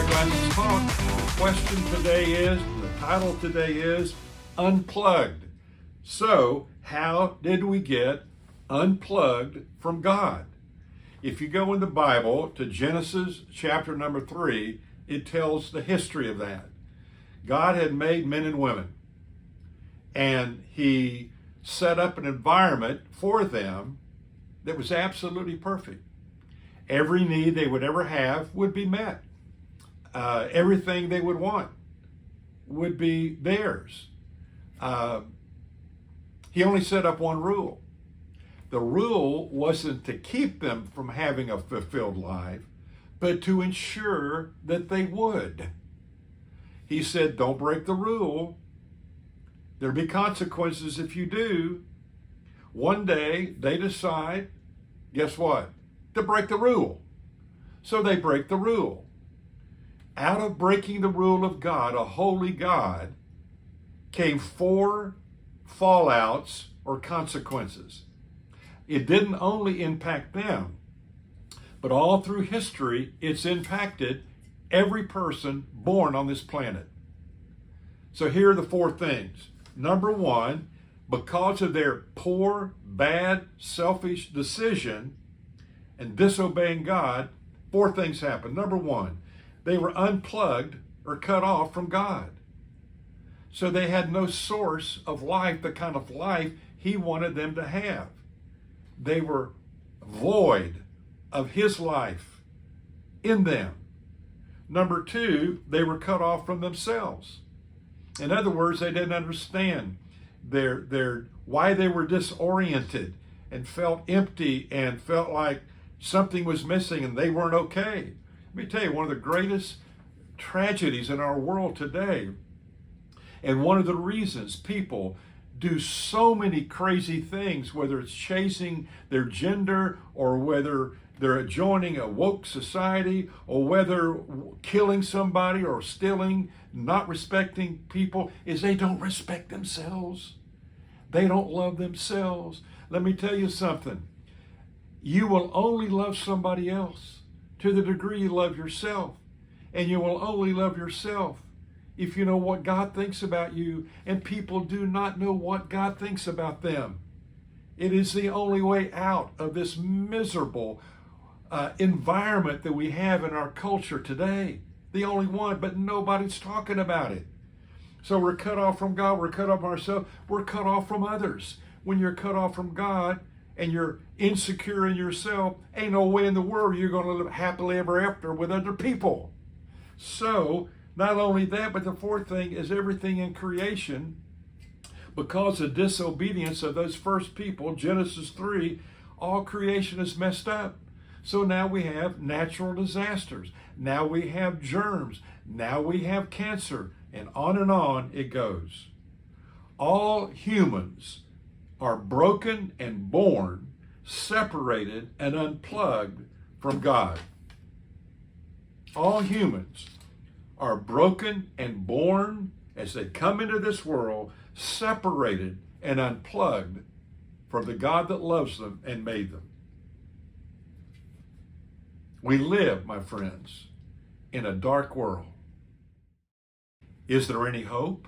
Eyeglasses Talk. The question today is, the title today is Unplugged. So, how did we get unplugged from God? If you go in the Bible to Genesis chapter number 3, it tells the history of that. God had made men and women, and He set up an environment for them that was absolutely perfect. Every need they would ever have would be met. Everything they would want would be theirs. He only set up one rule. The rule wasn't to keep them from having a fulfilled life, but to ensure that they would. He said, don't break the rule. There'll be consequences if you do. One day they decide, guess what? To break the rule. So they break the rule. Out of breaking the rule of God, a holy God, came 4 fallouts or consequences. It didn't only impact them, but all through history, it's impacted every person born on this planet. So here are the 4 things. Number 1, because of their poor, bad, selfish decision and disobeying God, 4 things happened. Number 1, they were unplugged or cut off from God. So they had no source of life, the kind of life He wanted them to have. They were void of His life in them. Number 2, they were cut off from themselves. In other words, they didn't understand why they were disoriented and felt empty and felt like something was missing and they weren't okay. Let me tell you, one of the greatest tragedies in our world today, and one of the reasons people do so many crazy things, whether it's chasing their gender or whether they're joining a woke society or whether killing somebody or stealing, not respecting people, is they don't respect themselves. They don't love themselves. Let me tell you something. You will only love somebody else to the degree you love yourself. And you will only love yourself if you know what God thinks about you, and people do not know what God thinks about them. It is the only way out of this miserable environment that we have in our culture today. The only one, but nobody's talking about it. So we're cut off from God, we're cut off from ourselves, we're cut off from others. When you're cut off from God and you're insecure in yourself, ain't no way in the world you're going to live happily ever after with other people. So, not only that, but the 4th thing is everything in creation, because of disobedience of those first people, Genesis 3, all creation is messed up. So now we have natural disasters. Now we have germs. Now we have cancer. And on it goes. All humans are broken and born, separated and unplugged from God. All humans are broken and born as they come into this world, separated and unplugged from the God that loves them and made them. We live, my friends, in a dark world. Is there any hope?